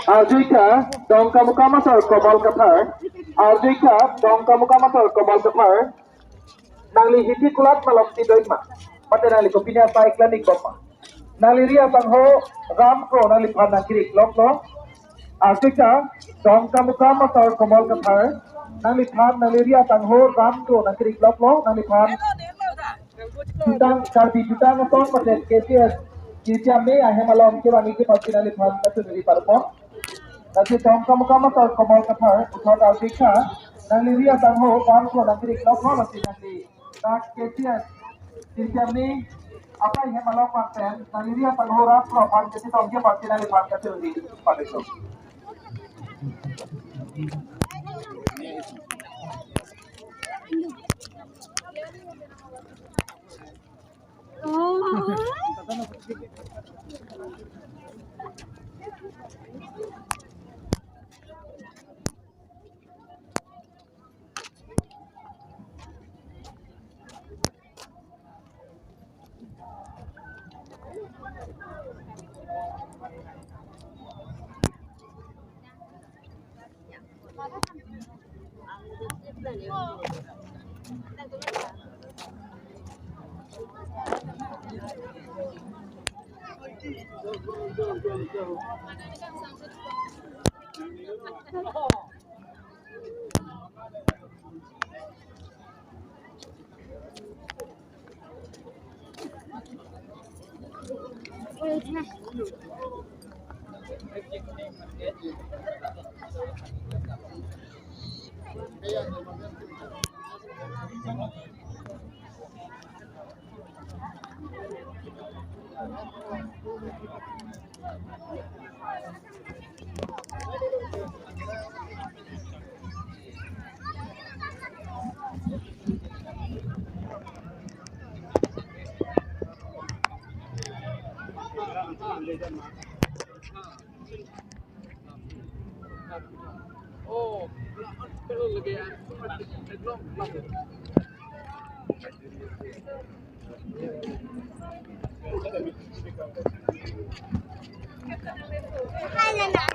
Arjika dongka muka masar kobal kathar. Arjika dongka muka masar kobal kathar. Nangli hiti kulat malok ti doima. Mate nangli kopinya pa iklanik bapa. Nangli ria tangho ram ko nangli phana kirik lok lo. Arjika dongka muka masar kobal kathar. Nangli phan nangli ria tangho ram ko nangli kirik lok lo. Nangli phan jutang karbi jutang atong mate KPS. Kita me ahemalom ke wangi ke pasti nangli phan katu dari parpon. Nanti dongka muka masar kobal kathar. Uthot Arjika nangli ria tangho ram ko nangli kirik lok lo. Nanti nangli tak KPS. Kita me apa ahemalom paten nangli ria tangho ram ko phan kati tong ke pasti nangli phan katu dari parpon. Hai lần nào